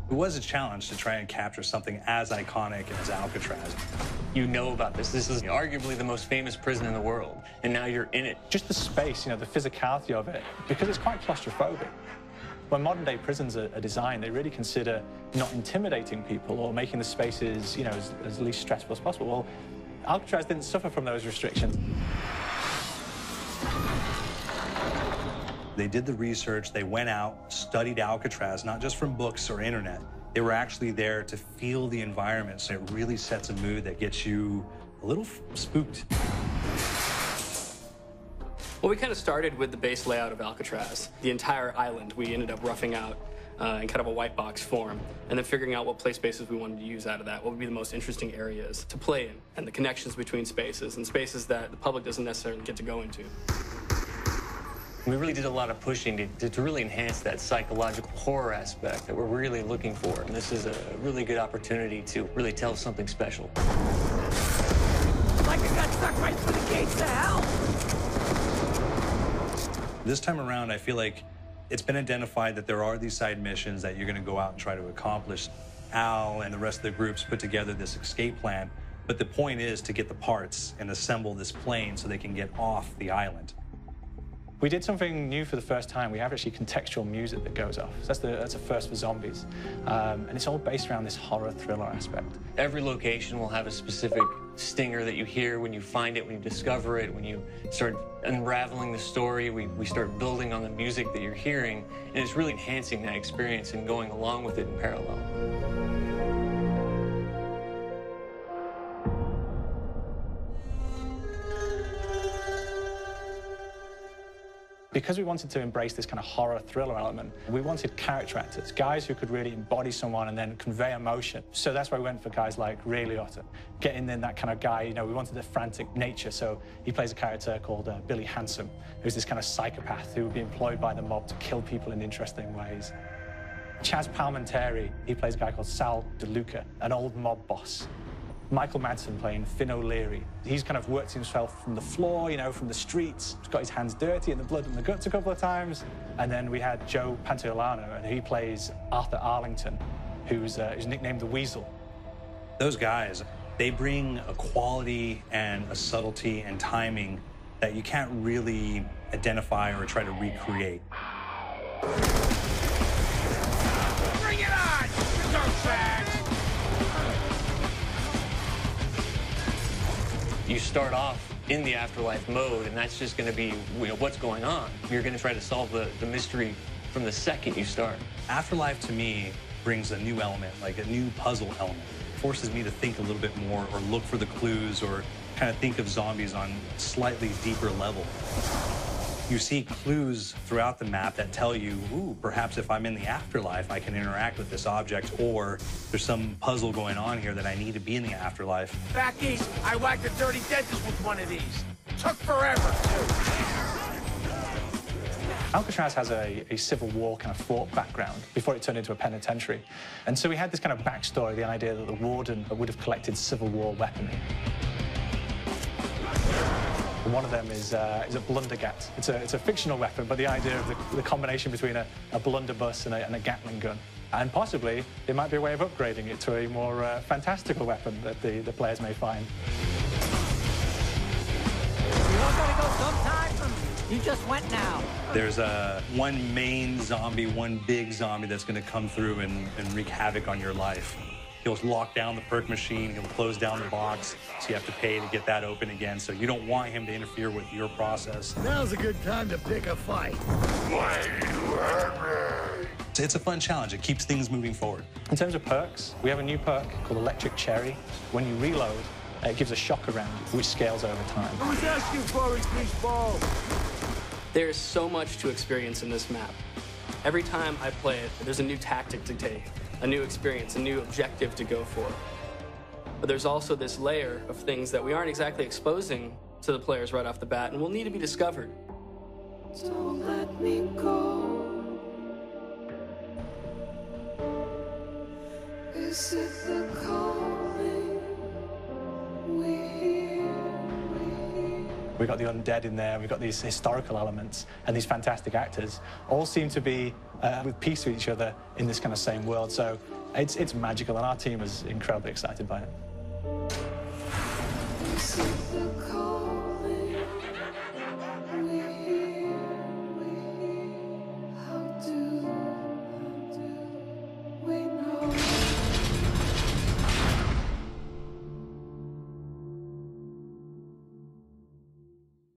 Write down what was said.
It was a challenge to try and capture something as iconic as Alcatraz. You know about this. This is arguably the most famous prison in the world, and now you're in it. Just the space, the physicality of it, because it's quite claustrophobic. When modern-day prisons are designed, they really consider not intimidating people or making the spaces, as least stressful as possible. Well, Alcatraz didn't suffer from those restrictions. They did the research, they went out, studied Alcatraz, not just from books or internet. They were actually there to feel the environment, so it really sets a mood that gets you a little spooked. Well, we kind of started with the base layout of Alcatraz. The entire island we ended up roughing out in kind of a white box form, and then figuring out what play spaces we wanted to use out of that, what would be the most interesting areas to play in, and the connections between spaces, and spaces that the public doesn't necessarily get to go into. We really did a lot of pushing to really enhance that psychological horror aspect that we're really looking for. And this is a really good opportunity to really tell something special. Like I got stuck right through the gates to hell! This time around, I feel like it's been identified that there are these side missions that you're going to go out and try to accomplish. Al and the rest of the groups put together this escape plan, but the point is to get the parts and assemble this plane so they can get off the island. We did something new for the first time. We have actually contextual music that goes off. So that's a first for zombies. And it's all based around this horror thriller aspect. Every location will have a specific stinger that you hear when you find it, when you discover it, when you start unraveling the story. We start building on the music that you're hearing, and it's really enhancing that experience and going along with it in parallel. Because we wanted to embrace this kind of horror thriller element, we wanted character actors, guys who could really embody someone and then convey emotion. So that's why we went for guys like Ray Liotta, getting in that kind of guy. We wanted a frantic nature, so he plays a character called Billy Handsome, who's this kind of psychopath who would be employed by the mob to kill people in interesting ways. Chaz Palminteri, he plays a guy called Sal DeLuca, an old mob boss. Michael Madsen playing Finn O'Leary. He's kind of worked himself from the floor, from the streets. He's got his hands dirty in the blood and the guts a couple of times. And then we had Joe Pantoliano, and he plays Arthur Arlington, who's nicknamed the Weasel. Those guys, they bring a quality and a subtlety and timing that you can't really identify or try to recreate. Bring it on! Dirtbags! You start off in the afterlife mode, and that's just going to be what's going on. You're going to try to solve the mystery from the second you start. Afterlife, to me, brings a new element, like a new puzzle element. It forces me to think a little bit more or look for the clues or kind of think of zombies on a slightly deeper level. You see clues throughout the map that tell you, ooh, perhaps if I'm in the afterlife, I can interact with this object, or there's some puzzle going on here that I need to be in the afterlife. Back east, I whacked a dirty dentist with one of these. Took forever, too. Alcatraz has a Civil War kind of fort background before it turned into a penitentiary. And so we had this kind of backstory, the idea that the warden would have collected Civil War weaponry. One of them is a blundergat. It's a fictional weapon, but the idea of the combination between a blunderbuss and a Gatling gun. And possibly, there might be a way of upgrading it to a more fantastical weapon that the players may find. You all gotta go sometime? You just went now. There's one main zombie, one big zombie that's going to come through and wreak havoc on your life. He'll lock down the perk machine, he'll close down the box, so you have to pay to get that open again. So you don't want him to interfere with your process. Now's a good time to pick a fight. Why you hurt me? It's a fun challenge. It keeps things moving forward. In terms of perks, we have a new perk called Electric Cherry. When you reload, it gives a shock around, which scales over time. Who's asking for it, greaseball? There is so much to experience in this map. Every time I play it, there's a new tactic to take, a new experience, a new objective to go for. But there's also this layer of things that we aren't exactly exposing to the players right off the bat and will need to be discovered. Don't let me go. Is it the calling we hear? We've got the undead in there, we've got these historical elements, and these fantastic actors all seem to be with peace with each other in this kind of same world. So it's magical, and our team is incredibly excited by it.